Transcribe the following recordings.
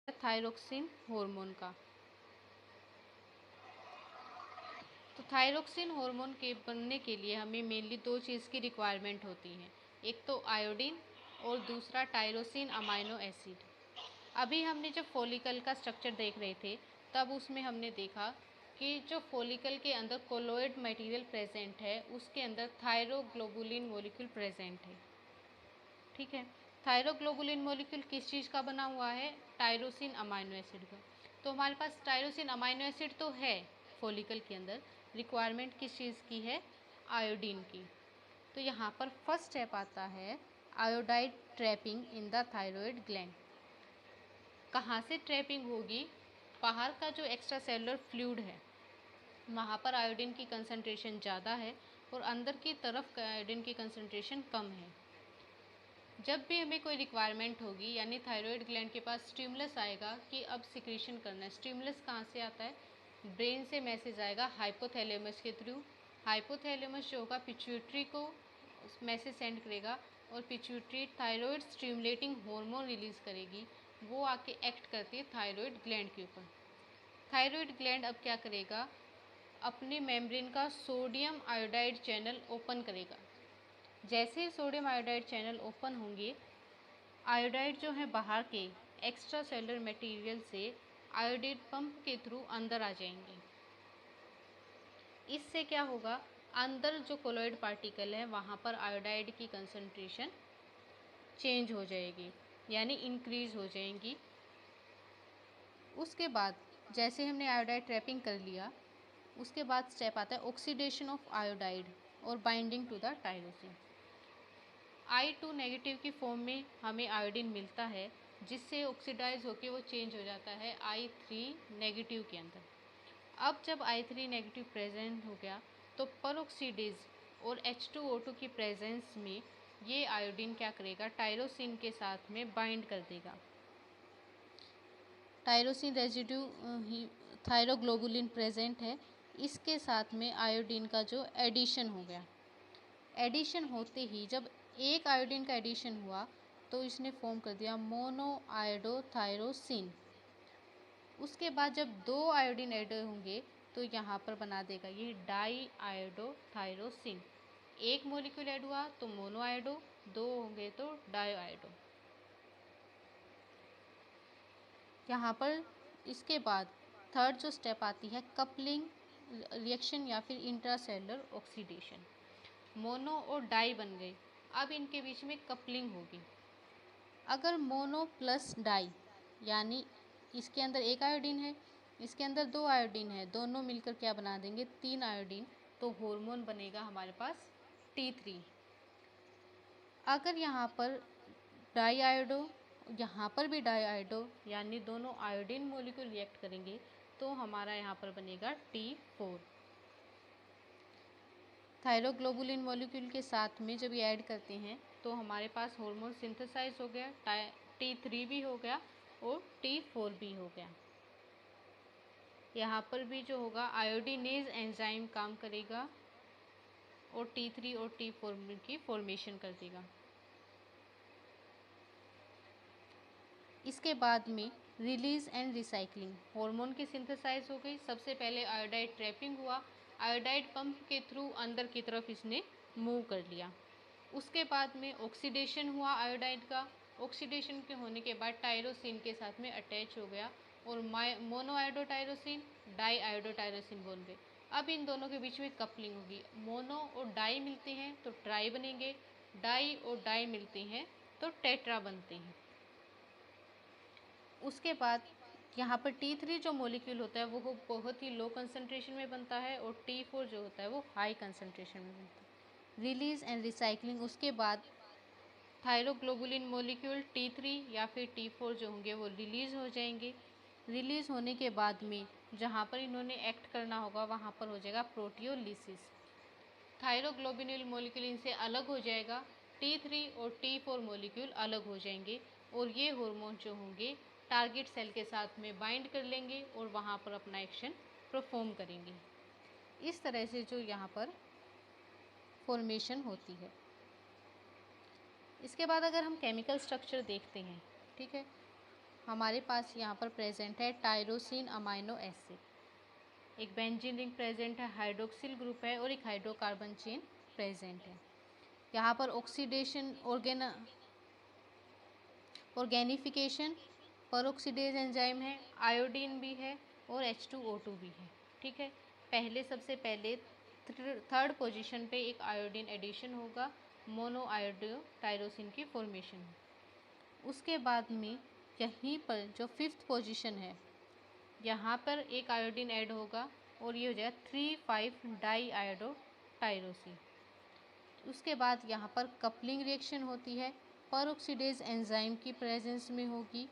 Thyroxine hormone का। तो thyroxine hormone के बनने के लिए हमें मेनली दो चीज़ की रिक्वायरमेंट होती है, एक तो आयोडीन और दूसरा टायरोसिन अमाइनो एसिड। अभी हमने जब फॉलिकल का स्ट्रक्चर देख रहे थे तब उसमें हमने देखा कि जो फॉलिकल के अंदर कोलोइड मटेरियल प्रेजेंट है उसके अंदर थायरोग्लोबुलिन मॉलिक्यूल प्रेजेंट है। ठीक है, थायरोग्लोबुलिन मॉलिक्यूल किस चीज़ का बना हुआ है? टायरोसिन अमाइनो एसिड का। तो हमारे पास टायरोसिन अमाइनो एसिड तो है फॉलिकल के अंदर, रिक्वायरमेंट किस चीज़ की है? आयोडीन की। तो यहाँ पर फर्स्ट स्टेप आता है iodide trapping in the thyroid gland. कहाँ से ट्रैपिंग होगी? बाहर का जो एक्स्ट्रा सेलुलर फ्लूइड है वहाँ पर आयोडीन की कंसंट्रेशन ज़्यादा है और अंदर की तरफ आयोडीन की कंसंट्रेशन कम है। जब भी हमें कोई रिक्वायरमेंट होगी यानी थायरॉयड ग्लैंड के पास स्टिमुलस आएगा कि अब सिक्रीशन करना है। स्टिमुलस कहाँ से आता है? ब्रेन से मैसेज आएगा हाइपोथैलेमस के थ्रू। हाइपोथैलेमस जो होगा पिट्यूटरी को मैसेज सेंड करेगा और pituitary thyroid stimulating hormone release करेगी, वो आके एक्ट करती है थायरॉयड ग्लैंड के ऊपर। थायरॉयड ग्लैंड अब क्या करेगा? अपने मेम्ब्रेन का सोडियम आयोडाइड चैनल ओपन करेगा। जैसे ही सोडियम आयोडाइड चैनल ओपन होंगे, आयोडाइड जो है बाहर के एक्स्ट्रा सेलुलर मटेरियल से आयोडाइड पंप के थ्रू अंदर आ जाएंगे। इससे क्या होगा? अंदर जो कोलोइड पार्टिकल है वहाँ पर आयोडाइड की कंसंट्रेशन चेंज हो जाएगी यानी इंक्रीज हो जाएंगी। उसके बाद जैसे हमने आयोडाइड ट्रैपिंग कर लिया, उसके बाद स्टेप आता है ऑक्सीडेशन ऑफ आयोडाइड और binding to the tyrosine. I2 negative की फॉर्म में हमें आयोडीन मिलता है जिससे ऑक्सीडाइज होकर वो चेंज हो जाता है I3 नेगेटिव के अंदर। अब जब I3 नेगेटिव प्रेजेंट हो गया तो परऑक्सीडेज और H2O2 की प्रेजेंस में ये आयोडीन क्या करेगा? टायरोसिन के साथ में बाइंड कर देगा। टायरोसिन रेजिड्यू थायरोग्लोबुलिन प्रेजेंट है, इसके साथ में आयोडीन का जो एडिशन हो गया। एडिशन होते ही जब एक आयोडीन का एडिशन हुआ तो इसने फॉर्म कर दिया मोनो आयोडोथायरोसिन। उसके बाद जब दो आयोडीन ऐड होंगे तो यहाँ पर बना देगा ये डाई आयोडोथायरोसिन। एक मॉलिक्यूल ऐड हुआ तो मोनो आयोडो, दो होंगे तो डाई आयोडो। यहाँ पर इसके बाद थर्ड जो स्टेप आती है कपलिंग रिएक्शन या फिर इंट्रासेलुलर ऑक्सीडेशन। मोनो और डाई बन गए, अब इनके बीच में कपलिंग होगी। अगर मोनो प्लस डाई यानी इसके अंदर एक आयोडीन है, इसके अंदर दो आयोडीन है, दोनों मिलकर क्या बना देंगे? 3 आयोडीन, तो हार्मोन बनेगा हमारे पास T3। अगर यहाँ पर डाई आयोडो, यहाँ पर भी डाई आयोडो यानी दोनों आयोडीन मॉलिक्यूल रिएक्ट करेंगे तो हमारा यहाँ पर बनेगा T4। थायरोग्लोबुलिन मॉलिक्यूल के साथ में जब ये ऐड करते हैं तो हमारे पास हार्मोन सिंथेसाइज हो गया, T3 भी हो गया और T4 भी हो गया। यहाँ पर भी जो होगा आयोडीनेज एंजाइम काम करेगा और T3 और T4 की फॉर्मेशन कर देगा। इसके बाद में रिलीज एंड रिसाइकलिंग, हार्मोन की सिंथेसाइज हो गई। सबसे पहले आयोडाइड ट्रैपिंग हुआ, आयोडाइड पंप के थ्रू अंदर की तरफ इसने मूव कर लिया। उसके बाद में ऑक्सीडेशन हुआ आयोडाइड का, ऑक्सीडेशन के होने के बाद टायरोसिन के साथ में अटैच हो गया और मोनो आयोडोटायरोसिन डाई आयोडोटायरोसिन बन गए। अब इन दोनों के बीच में कपलिंग होगी, मोनो और डाई मिलते हैं तो ट्राई बनेंगे, डाई और डाई मिलते हैं तो टेट्रा बनते हैं। उसके बाद यहाँ पर T3 जो मॉलिक्यूल होता है वो बहुत ही लो कंसंट्रेशन में बनता है और T4 जो होता है वो हाई कंसंट्रेशन में बनता है। रिलीज एंड रिसाइकलिंग, उसके बाद थायरोग्लोबुलिन मॉलिक्यूल T3 या फिर T4 जो होंगे वो रिलीज़ हो जाएंगे। रिलीज़ होने के बाद में जहाँ पर इन्होंने एक्ट करना होगा वहाँ पर हो जाएगा प्रोटियोलिसिस। थायरोग्लोबुलिन मॉलिक्यूल इनसे अलग हो जाएगा, T3 और T4 मॉलिक्यूल अलग हो जाएंगे और ये हार्मोन जो होंगे टारगेट सेल के साथ में बाइंड कर लेंगे और वहाँ पर अपना एक्शन परफॉर्म करेंगे। इस तरह से जो यहाँ पर फॉर्मेशन होती है। इसके बाद अगर हम केमिकल स्ट्रक्चर देखते हैं, ठीक है, हमारे पास यहाँ पर प्रेजेंट है टायरोसिन अमाइनो एसिड, एक बेंजीन रिंग प्रेजेंट है, हाइड्रोक्सिल ग्रुप है और एक हाइड्रोकार्बन चेन प्रेजेंट है। यहाँ पर ऑक्सीडेशन ऑर्गेनिफिकेशन परऑक्सीडेज एंजाइम है, आयोडीन भी है और H2O2 भी है। ठीक है, सबसे पहले थर्ड पोजीशन पे एक आयोडीन एडिशन होगा, मोनो आयोडो टायरोसिन की फॉर्मेशन। उसके बाद में यहीं पर जो फिफ्थ पोजीशन है यहाँ पर एक आयोडीन ऐड होगा और ये हो जाएगा 3,5 डाई आयोडो टायरोसिन। उसके बाद यहाँ पर कपलिंग रिएक्शन होती है, परऑक्सीडेज एंजाइम की प्रेजेंस में होगी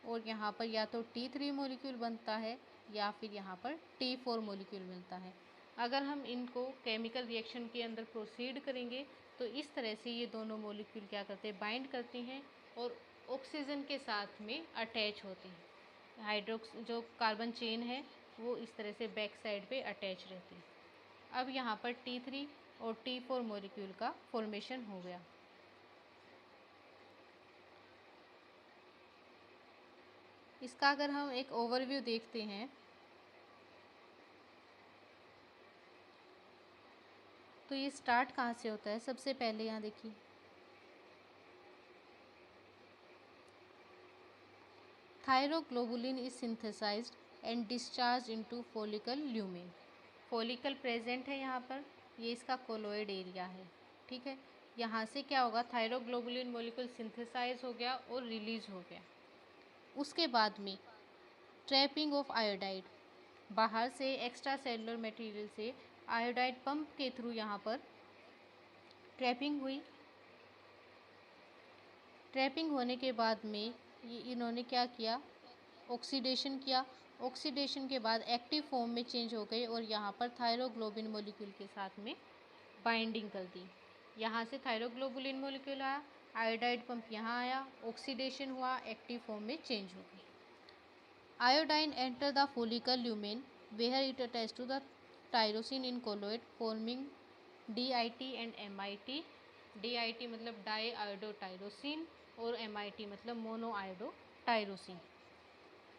और यहाँ पर या तो T3 मॉलिक्यूल बनता है या फिर यहाँ पर T4 मॉलिक्यूल मिलता है। अगर हम इनको केमिकल रिएक्शन के अंदर प्रोसीड करेंगे तो इस तरह से ये दोनों मॉलिक्यूल क्या करते हैं, बाइंड करते हैं और ऑक्सीजन के साथ में अटैच होते हैं। हाइड्रोक्स जो कार्बन चेन है वो इस तरह से बैक साइड पे अटैच रहती है। अब यहाँ पर T3 और T4 मॉलिक्यूल का फॉर्मेशन हो गया। इसका अगर हम एक ओवरव्यू देखते हैं तो ये स्टार्ट कहाँ से होता है। सबसे पहले यहाँ देखिए thyroglobulin is synthesized and discharge into follicle lumen. Follicle present है यहाँ पर, ये इसका कोलोइड एरिया है। ठीक है, यहाँ से क्या होगा, थायरोग्लोबुलिन मॉलिक्यूल सिंथेसाइज हो गया और रिलीज हो गया। उसके बाद में ट्रैपिंग ऑफ आयोडाइड, बाहर से एक्स्ट्रा सेलुलर मटेरियल से आयोडाइड पंप के थ्रू यहाँ पर ट्रैपिंग हुई। ट्रैपिंग होने के बाद में ये इन्होंने क्या किया, ऑक्सीडेशन किया। ऑक्सीडेशन के बाद एक्टिव फॉर्म में चेंज हो गए और यहाँ पर थायरोग्लोबिन मॉलिक्यूल के साथ में बाइंडिंग कर दी। यहाँ से थायरोग्लोबुलिन मॉलिक्यूल आया, आयोडाइड पंप यहाँ आया, ऑक्सीडेशन हुआ, एक्टिव फॉर्म में चेंज हो गई। Iodine enter the follicle lumen where it attach to the tyrosine in colloid forming DIT and MIT। DIT मतलब डाई आयोडो टायरोसिन और MIT मतलब मोनो आयोडो टायरोसिन।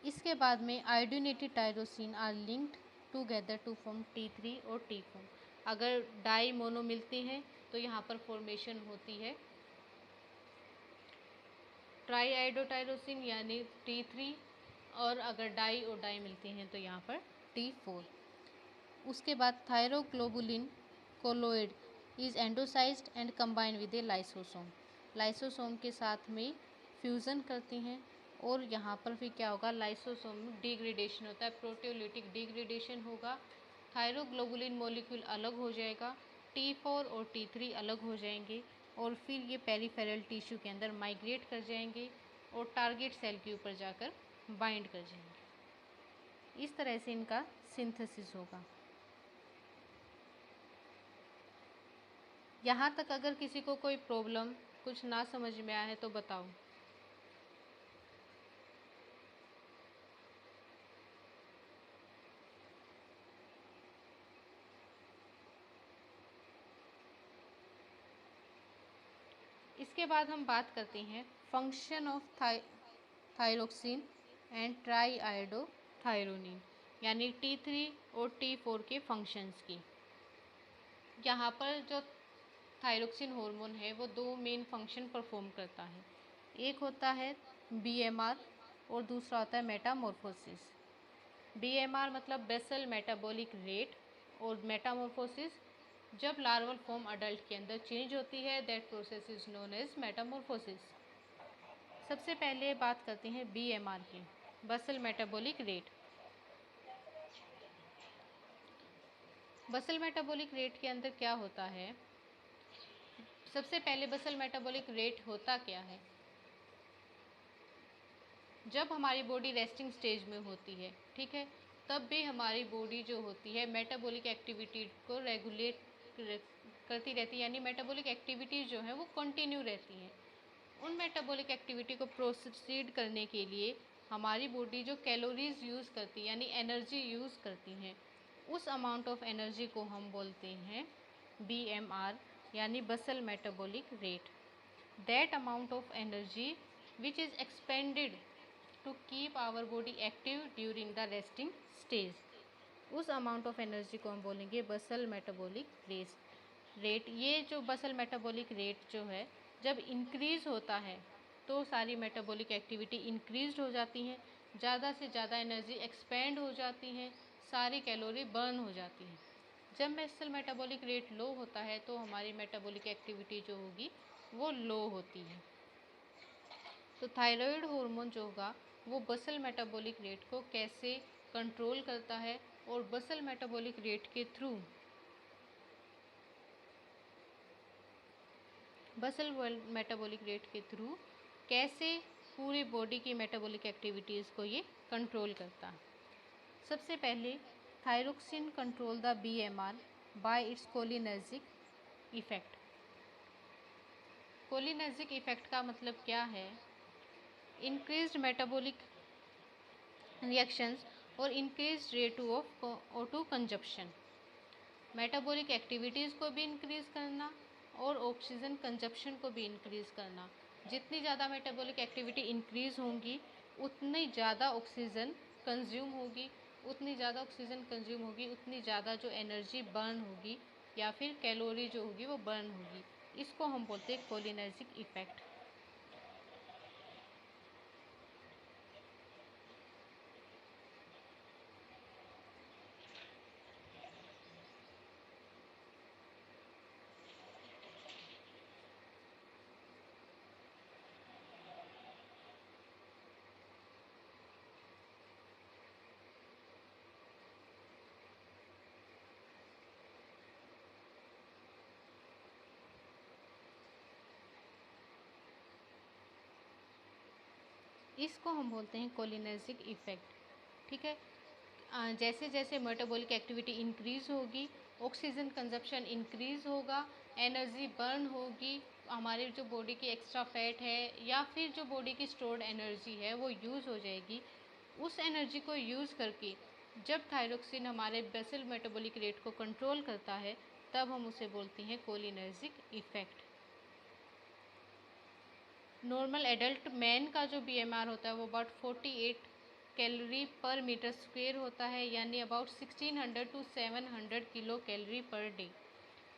इसके बाद में iodinated tyrosine are linked together to form T3 और T4। अगर die mono मिलते हैं तो यहाँ पर फॉर्मेशन होती है ट्राई आयोडो टायरोसिन यानी T3 और अगर डाई और डाई मिलते हैं तो यहाँ पर T4। उसके बाद thyroglobulin colloid is endocytosed and combined with a lysosome. Lysosome के साथ में फ्यूज़न करती हैं और यहाँ पर फिर क्या होगा, लाइसोसोम में डिग्रेडेशन होता है, प्रोटियोलिटिक डिग्रेडेशन होगा। थायरोग्लोबुलिन मॉलिक्यूल अलग हो जाएगा, T4 और T3 अलग हो जाएंगे और फिर ये पेरिफेरल टिश्यू के अंदर माइग्रेट कर जाएंगे और टारगेट सेल के ऊपर जाकर बाइंड कर जाएंगे। इस तरह से इनका सिंथेसिस होगा। यहाँ तक अगर किसी को कोई प्रॉब्लम कुछ ना समझ में आया है तो बताओ। इसके बाद हम बात करते हैं function of thyroxine and triiodothyronine यानी T3 और T4 के फंक्शंस की। यहाँ पर जो थायरोक्सिन हार्मोन है वो दो मेन फंक्शन परफॉर्म करता है। एक होता है BMR और दूसरा होता है मेटामॉर्फोसिस। BMR मतलब बेसल मेटाबॉलिक रेट और मेटामॉर्फोसिस जब लार्वल फॉर्म अडल्ट के अंदर चेंज होती है, that process is known as metamorphosis. सबसे पहले बात करते हैं BMR की, basal metabolic rate. Basal metabolic rate के अंदर क्या होता है, सबसे पहले बेसल मेटाबॉलिक रेट होता क्या है, जब हमारी बॉडी रेस्टिंग स्टेज में होती है, ठीक है, तब भी हमारी बॉडी जो होती है मेटाबॉलिक एक्टिविटी को रेगुलेट करती रहती है, यानी मेटाबॉलिक एक्टिविटीज़ जो है वो कंटिन्यू रहती हैं। उन मेटाबॉलिक एक्टिविटी को प्रोसीड करने के लिए हमारी बॉडी जो कैलोरीज यूज़ करती है यानी एनर्जी यूज़ करती हैं, उस अमाउंट ऑफ एनर्जी को हम बोलते हैं BMR यानी basal metabolic rate. That amount of energy which is expended to keep our body active during the resting stage. उस अमाउंट ऑफ एनर्जी को हम बोलेंगे बसल मेटाबॉलिक रेट। ये जो बसल मेटाबॉलिक रेट जो है जब इंक्रीज़ होता है तो सारी मेटाबॉलिक एक्टिविटी इंक्रीज हो जाती हैं, ज़्यादा से ज़्यादा एनर्जी एक्सपेंड हो जाती है, सारी कैलोरी बर्न हो जाती है। जब बेसल मेटाबॉलिक रेट लो होता है तो हमारी मेटाबॉलिक एक्टिविटी जो होगी वो लो होती है। तो थायराइड हार्मोन जो होगा वो बसल मेटाबॉलिक रेट को कैसे कंट्रोल करता है और बसल मेटाबॉलिक रेट के थ्रू कैसे पूरी बॉडी की मेटाबॉलिक एक्टिविटीज़ को ये कंट्रोल करता है। सबसे पहले thyroxine control the BMR bye it's cholinergic effect. Cholinergic effect का मतलब क्या है? इंक्रीज्ड मेटाबॉलिक रिएक्शंस और increased rate of O2 consumption. Metabolic activities को भी इंक्रीज़ करना और ऑक्सीजन कंजप्शन को भी इंक्रीज़ करना। जितनी ज़्यादा मेटाबॉलिक एक्टिविटी इंक्रीज़ होंगी उतनी ज़्यादा ऑक्सीजन कंज्यूम होगी, उतनी ज़्यादा जो एनर्जी बर्न होगी या फिर कैलोरी जो होगी वो बर्न होगी। इसको हम बोलते हैं कोलिनर्जिक इफेक्ट। इसको हम बोलते हैं कोलिनर्जिक इफेक्ट। ठीक है, जैसे जैसे मेटाबॉलिक एक्टिविटी इंक्रीज़ होगी, ऑक्सीजन कंजप्शन इंक्रीज़ होगा, एनर्जी बर्न होगी, हमारी जो बॉडी की एक्स्ट्रा फैट है या फिर जो बॉडी की स्टोर्ड एनर्जी है वो यूज़ हो जाएगी। उस एनर्जी को यूज़ करके जब थायरोक्सिन हमारे बेसल मेटाबॉलिक रेट को कंट्रोल करता है तब हम उसे बोलते हैं cholinergic effect. Normal adult man का जो BMR होता है वो about 48 calorie per meter square होता है, यानी about 1600 to 700 kilo calorie per day.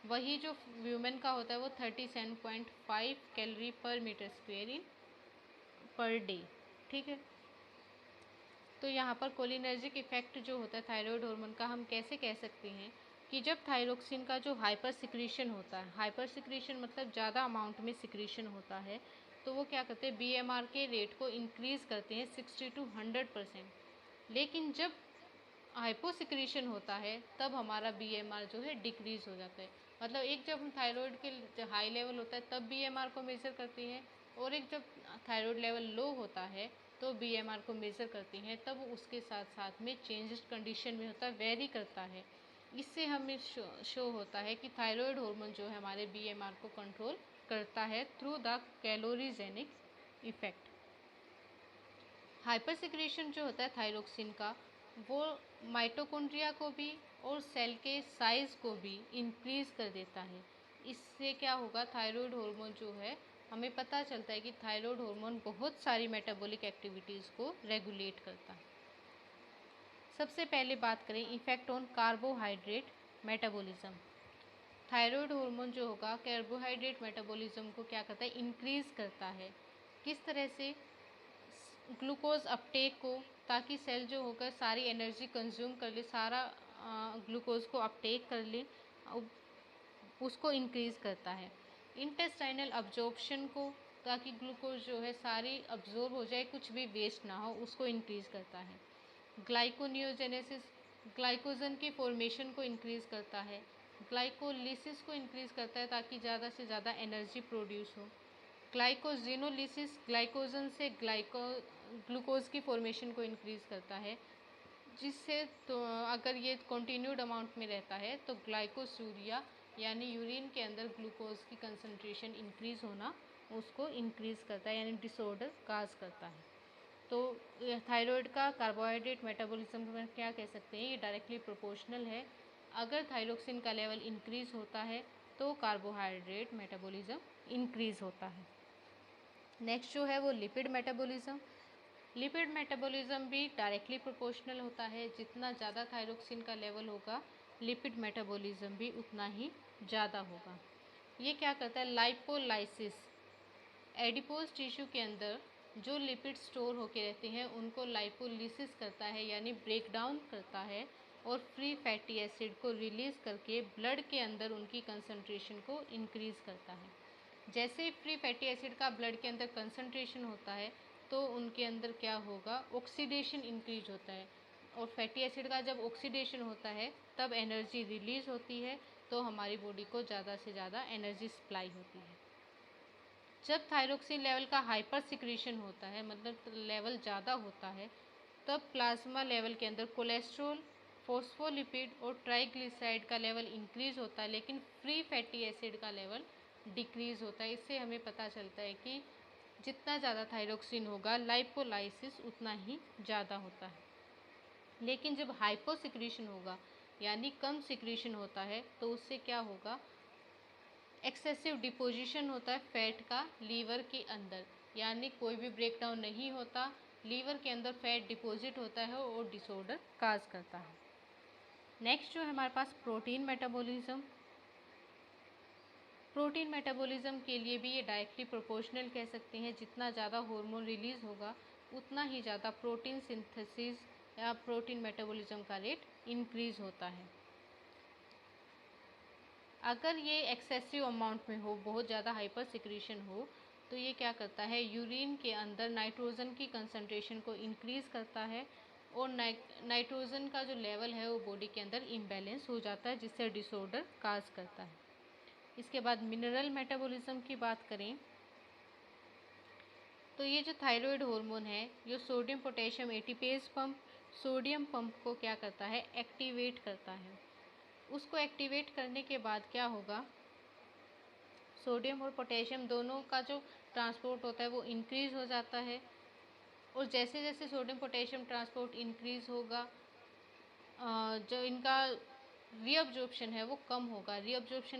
वही जो व्यूमेन का होता है वो 37.5 कैलोरी पर मीटर स्क्वेयर इन पर डे। ठीक है, तो यहाँ पर कोलिनर्जिक इफेक्ट जो होता है थायराइड हार्मोन का हम कैसे कह सकते हैं कि जब थायरोक्सिन का जो हाइपर सिक्रीशन होता है, हाइपर सिक्रीशन मतलब ज़्यादा अमाउंट में सिक्रीशन होता है, तो वो क्या करते हैं BMR के रेट को इंक्रीज़ करते हैं 60 to 100%। लेकिन जब हाइपोसिक्रीशन होता है तब हमारा BMR जो है डिक्रीज़ हो जाता है। मतलब एक जब हम थायराइड के हाई लेवल होता है तब BMR को मेज़र करते हैं और एक जब थायराइड लेवल लो होता है तो BMR को मेज़र करते हैं, तब उसके साथ साथ में चेंजेस कंडीशन में होता है, वेरी करता है। इससे हमें शो होता है कि थायराइड हार्मोन जो है हमारे BMR को कंट्रोल करता है through the calorigenic effect. Hypersecretion जो होता है थायरोक्सिन का वो माइटोकॉन्ड्रिया को भी और सेल के साइज़ को भी इंक्रीज़ कर देता है। इससे क्या होगा, थायराइड हार्मोन जो है हमें पता चलता है कि थायराइड हार्मोन बहुत सारी मेटाबॉलिक एक्टिविटीज़ को रेगुलेट करता है। सबसे पहले बात करें effect on carbohydrate metabolism. Thyroid hormone जो होगा कार्बोहाइड्रेट मेटाबॉलिज्म को क्या करता है, इंक्रीज़ करता है। किस तरह से, ग्लूकोज अपटेक को, ताकि सेल जो होकर सारी एनर्जी कंज्यूम कर ले, सारा ग्लूकोज को अपटेक कर ले, उसको इंक्रीज़ करता है। इंटेस्टाइनल अब्जॉर्प्शन को, ताकि ग्लूकोज जो है सारी अब्जॉर्ब हो जाए, कुछ भी वेस्ट ना हो, उसको इंक्रीज़ करता है। ग्लाइकोनियोजेनेसिस, ग्लाइकोजन की फॉर्मेशन को इंक्रीज़ करता है। ग्लाइकोलिसिस को इंक्रीज़ करता है ताकि ज़्यादा से ज़्यादा एनर्जी प्रोड्यूस हो। ग्लाइकोजिनोलिसिस, ग्लाइकोजन से ग्लूकोज की फॉर्मेशन को इंक्रीज़ करता है, जिससे तो अगर ये कंटिन्यूड अमाउंट में रहता है तो ग्लाइकोसूरिया यानी यूरिन के अंदर ग्लूकोज की कंसंट्रेशन इंक्रीज़ होना उसको इंक्रीज़ करता है, यानी डिसऑर्डर काज करता है। तो थायराइड का कार्बोहाइड्रेट मेटाबॉलिज्म में क्या कह सकते हैं, ये डायरेक्टली प्रोपोर्शनल है। अगर थायरोक्सिन का लेवल इंक्रीज़ होता है तो कार्बोहाइड्रेट मेटाबॉलिज्म इंक्रीज़ होता है। नेक्स्ट जो है वो लिपिड मेटाबॉलिज्म। लिपिड मेटाबॉलिज्म भी डायरेक्टली प्रोपोर्शनल होता है। जितना ज़्यादा थायरोक्सिन का लेवल होगा, लिपिड मेटाबॉलिज्म भी उतना ही ज़्यादा होगा। ये क्या करता है, लाइपोलाइसिस, एडिपोज टिश्यू के अंदर जो लिपिड स्टोर होके रहते हैं उनको लाइपोलिसिस करता है, यानी ब्रेक डाउन करता है और फ्री फैटी एसिड को रिलीज़ करके ब्लड के अंदर उनकी कंसंट्रेशन को इंक्रीज़ करता है। जैसे ही फ्री फैटी एसिड का ब्लड के अंदर कंसंट्रेशन होता है तो उनके अंदर क्या होगा, ऑक्सीडेशन इंक्रीज होता है, और फैटी एसिड का जब ऑक्सीडेशन होता है तब एनर्जी रिलीज़ होती है, तो हमारी बॉडी को ज़्यादा से ज़्यादा एनर्जी सप्लाई होती है। जब थायरोक्सिन लेवल का हाइपर सिक्रीशन होता है, मतलब लेवल ज़्यादा होता है, तब प्लाज्मा लेवल के अंदर कोलेस्ट्रॉल, फॉस्फोलिपिड और ट्राइग्लिसराइड का लेवल इंक्रीज होता है, लेकिन फ्री फैटी एसिड का लेवल डिक्रीज होता है। इससे हमें पता चलता है कि जितना ज़्यादा थायरोक्सिन होगा, लाइपोलाइसिस उतना ही ज़्यादा होता है। लेकिन जब हाइपो सिक्रीशन होगा, यानी कम सिक्रीशन होता है, तो उससे क्या होगा, एक्सेसिव डिपोजिशन होता है फैट का लीवर के अंदर, यानी कोई भी ब्रेकडाउन नहीं होता, लीवर के अंदर फैट डिपॉजिट होता है और डिसऑर्डर काज करता है। नेक्स्ट जो है हमारे पास प्रोटीन मेटाबॉलिज्म। प्रोटीन मेटाबॉलिज्म के लिए भी ये डायरेक्टली प्रोपोर्शनल कह सकते हैं। जितना ज़्यादा हार्मोन रिलीज़ होगा उतना ही ज़्यादा प्रोटीन सिंथेसिस या प्रोटीन मेटाबॉलिज्म का रेट इंक्रीज़ होता है। अगर ये एक्सेसिव अमाउंट में हो, बहुत ज़्यादा हाइपर सिक्रीशन हो, तो ये क्या करता है, यूरिन के अंदर नाइट्रोजन की कंसंट्रेशन को इंक्रीज़ करता है और नाइट्रोजन का जो लेवल है वो बॉडी के अंदर इम्बैलेंस हो जाता है, जिससे डिसऑर्डर काज करता है। इसके बाद मिनरल मेटाबॉलिज्म की बात करें तो ये जो थायराइड हार्मोन है, ये sodium potassium ATPase pump, sodium pump को क्या करता है, एक्टिवेट करता है। उसको एक्टिवेट करने के बाद क्या होगा, सोडियम और पोटेशियम दोनों का जो ट्रांसपोर्ट होता है वो इंक्रीज़ हो जाता है, और जैसे जैसे सोडियम पोटेशियम ट्रांसपोर्ट इंक्रीज़ होगा, जो इनका रीअब्जॉर्प्शन है वो कम होगा। रीअब्जॉर्प्शन